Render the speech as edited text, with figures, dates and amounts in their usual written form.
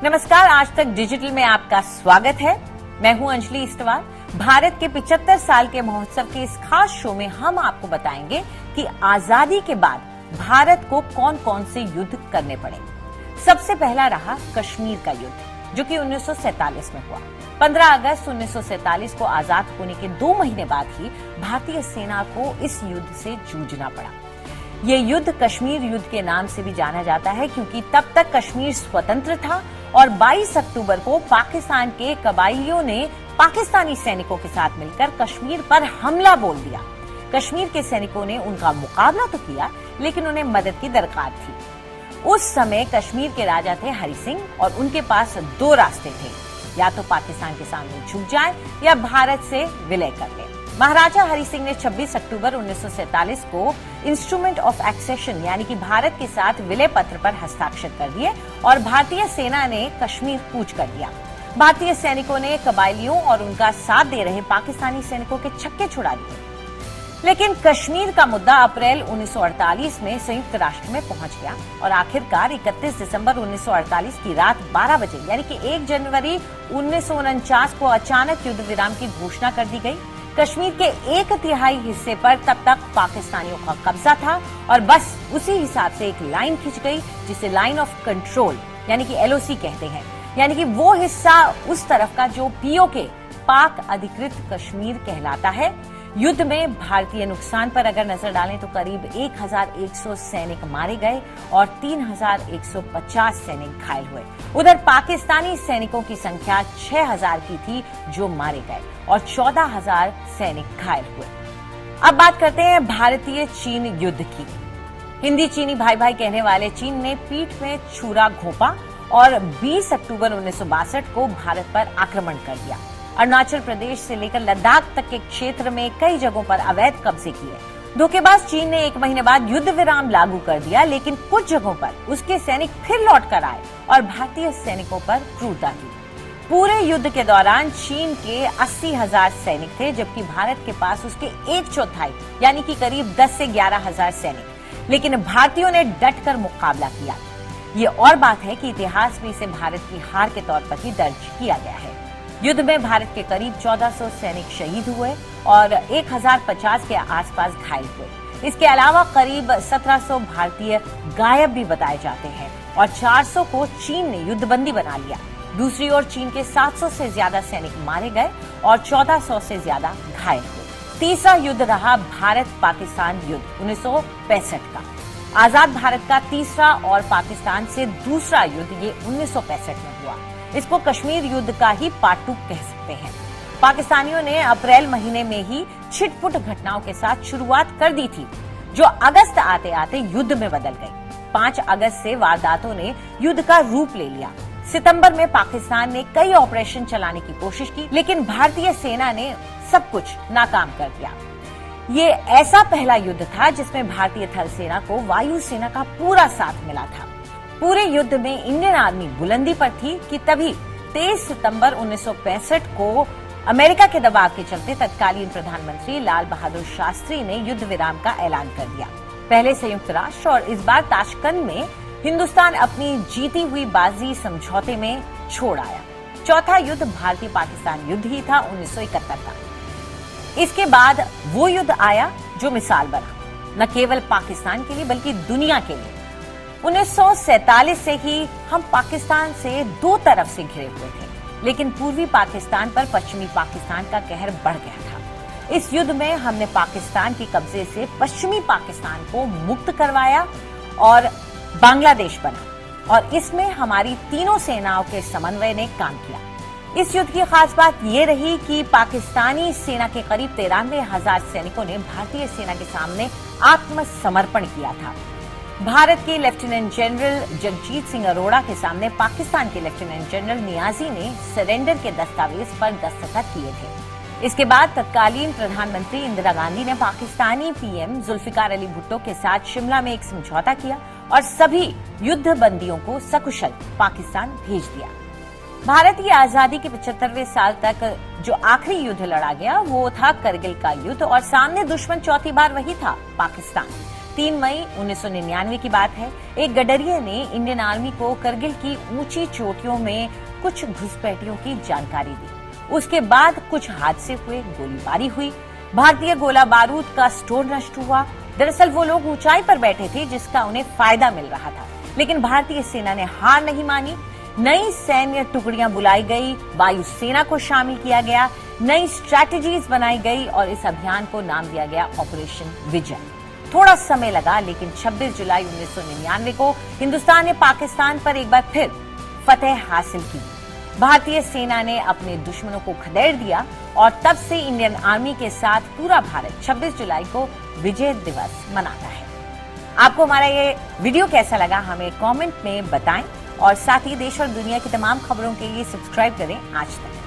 नमस्कार, आज तक डिजिटल में आपका स्वागत है। मैं हूं अंजलि इस्तवाल। भारत के 75 साल के महोत्सव के इस खास शो में हम आपको बताएंगे कि आजादी के बाद भारत को कौन कौन से युद्ध करने पड़े। सबसे पहला रहा कश्मीर का युद्ध, जो कि 1947 में हुआ। 15 अगस्त 1947 को आजाद होने के 2 महीने बाद ही भारतीय सेना को इस युद्ध से जूझना पड़ा। ये युद्ध कश्मीर युद्ध के नाम से भी जाना जाता है, क्योंकि तब तक कश्मीर स्वतंत्र था और 22 अक्टूबर को पाकिस्तान के कबायलियों ने पाकिस्तानी सैनिकों के साथ मिलकर कश्मीर पर हमला बोल दिया। कश्मीर के सैनिकों ने उनका मुकाबला तो किया, लेकिन उन्हें मदद की दरकार थी। उस समय कश्मीर के राजा थे हरि सिंह और उनके पास 2 रास्ते थे, या तो पाकिस्तान के सामने झुक जाएं या भारत से विलय कर लें। महाराजा हरि सिंह ने 26 अक्टूबर 1947 को इंस्ट्रूमेंट ऑफ एक्सेशन यानी कि भारत के साथ विलय पत्र पर हस्ताक्षर कर दिए और भारतीय सेना ने कश्मीर कूच कर दिया। भारतीय सैनिकों ने कबायलियों और उनका साथ दे रहे पाकिस्तानी सैनिकों के छक्के छुड़ा दिए। लेकिन कश्मीर का मुद्दा अप्रैल 1948 में संयुक्त राष्ट्र में पहुंच गया और आखिरकार 31 दिसंबर 1948 की रात 12 बजे यानी कि 1 जनवरी 1949 को अचानक युद्ध विराम की घोषणा कर दी गई। कश्मीर के 1/3 हिस्से पर तब तक पाकिस्तानियों का कब्जा था और बस उसी हिसाब से एक लाइन खिंच गई, जिसे लाइन ऑफ कंट्रोल यानी कि LOC कहते हैं, यानी कि वो हिस्सा उस तरफ का जो POK पाक अधिकृत कश्मीर कहलाता है। युद्ध में भारतीय नुकसान पर अगर नजर डालें तो करीब 1100 सैनिक मारे गए और 3150 सैनिक घायल हुए। उधर पाकिस्तानी सैनिकों की संख्या 6000 की थी जो मारे गए और 14000 सैनिक घायल हुए। अब बात करते हैं भारतीय चीन युद्ध की। हिंदी चीनी भाई भाई कहने वाले चीन ने पीठ में छुरा घोंपा और 20 अक्टूबर 1962 को भारत पर आक्रमण कर दिया। अरुणाचल प्रदेश से लेकर लद्दाख तक के क्षेत्र में कई जगहों पर अवैध कब्जे किए। धोखेबाज चीन ने 1 महीने बाद युद्ध विराम लागू कर दिया, लेकिन कुछ जगहों पर उसके सैनिक फिर लौट कर आए और भारतीय सैनिकों पर क्रूरता की। पूरे युद्ध के दौरान चीन के 80,000 सैनिक थे, जबकि भारत के पास उसके 1/4 यानी कि करीब 10 से 11,000 सैनिक। लेकिन भारतीयों ने डटकर मुकाबला किया। ये और बात है कि इतिहास में इसे भारत की हार के तौर पर ही दर्ज किया गया है। युद्ध में भारत के करीब 1400 सैनिक शहीद हुए और 1050 के आसपास घायल हुए। इसके अलावा करीब 1700 भारतीय गायब भी बताए जाते हैं और 400 को चीन ने युद्धबंदी बना लिया। दूसरी ओर चीन के 700 से ज्यादा सैनिक मारे गए और 1400 से ज्यादा घायल हुए। तीसरा युद्ध रहा भारत पाकिस्तान युद्ध 1965 का। आजाद भारत का तीसरा और पाकिस्तान से दूसरा युद्ध ये 1965 में हुआ। इसको कश्मीर युद्ध का ही पार्ट 2 कह सकते हैं। पाकिस्तानियों ने अप्रैल महीने में ही छिटपुट घटनाओं के साथ शुरुआत कर दी थी, जो अगस्त आते आते युद्ध में बदल गई। 5 अगस्त से वारदातों ने युद्ध का रूप ले लिया। सितंबर में पाकिस्तान ने कई ऑपरेशन चलाने की कोशिश की, लेकिन भारतीय सेना ने सब कुछ नाकाम कर दिया। ये ऐसा पहला युद्ध था जिसमें भारतीय थल सेना को वायु सेना का पूरा साथ मिला था। पूरे युद्ध में इंडियन आर्मी बुलंदी पर थी कि तभी 23 सितंबर 1965 को अमेरिका के दबाव के चलते तत्कालीन प्रधानमंत्री लाल बहादुर शास्त्री ने युद्ध विराम का ऐलान कर दिया। पहले संयुक्त राष्ट्र और इस बार ताशकंद में हिंदुस्तान अपनी जीती हुई बाजी समझौते में छोड़ आया। चौथा युद्ध भारतीय पाकिस्तान युद्ध ही था 1971 का। इसके बाद वो युद्ध आया जो मिसाल बना, न केवल पाकिस्तान के लिए बल्कि दुनिया के लिए। 1947 से ही हम पाकिस्तान से 2 तरफ से घिरे हुए थे, लेकिन पूर्वी पाकिस्तान पर पश्चिमी पाकिस्तान का कहर बढ़ गया था। इस युद्ध में हमने पाकिस्तान के कब्जे से पश्चिमी पाकिस्तान को मुक्त करवाया और बांग्लादेश बना, और इसमें हमारी तीनों सेनाओं के समन्वय ने काम किया। इस युद्ध की खास बात यह रही कि पाकिस्तानी सेना के करीब 93,000 सैनिकों ने भारतीय सेना के सामने आत्मसमर्पण किया था। भारत के लेफ्टिनेंट जनरल जगजीत सिंह अरोड़ा के सामने पाकिस्तान के लेफ्टिनेंट जनरल नियाजी ने सरेंडर के दस्तावेज पर दस्तखत किए थे। इसके बाद तत्कालीन प्रधानमंत्री इंदिरा गांधी ने पाकिस्तानी PM जुल्फिकार अली भुट्टो के साथ शिमला में एक समझौता किया और सभी युद्ध बंदियों को सकुशल पाकिस्तान भेज दिया। भारत की आजादी के 75वें साल तक जो आखिरी युद्ध लड़ा गया वो था करगिल का युद्ध, और सामने दुश्मन चौथी बार वही था, पाकिस्तान। 3 मई 1999 की बात है। एक गडरिये ने इंडियन आर्मी को करगिल की ऊंची चोटियों में कुछ घुसपैठियों की जानकारी दी। उसके बाद कुछ हादसे हुए, गोलीबारी हुई, भारतीय गोला बारूद का स्टोर नष्ट हुआ। दरअसल वो लोग ऊंचाई पर बैठे थे जिसका उन्हें फायदा मिल रहा था, लेकिन भारतीय सेना ने हार नहीं मानी। नई सैन्य टुकड़ियां बुलाई गई, वायुसेना को शामिल किया गया, नई स्ट्रैटेजीज बनाई गई और इस अभियान को नाम दिया गया ऑपरेशन विजय। थोड़ा समय लगा, लेकिन 26 जुलाई 1999 को हिंदुस्तान ने पाकिस्तान पर एक बार फिर फतेह हासिल की। भारतीय सेना ने अपने दुश्मनों को खदेड़ दिया और तब से इंडियन आर्मी के साथ पूरा भारत 26 जुलाई को विजय दिवस मनाता है। आपको हमारा ये वीडियो कैसा लगा हमें कमेंट में बताएं और साथ ही देश और दुनिया की तमाम खबरों के लिए सब्सक्राइब करें आज तक।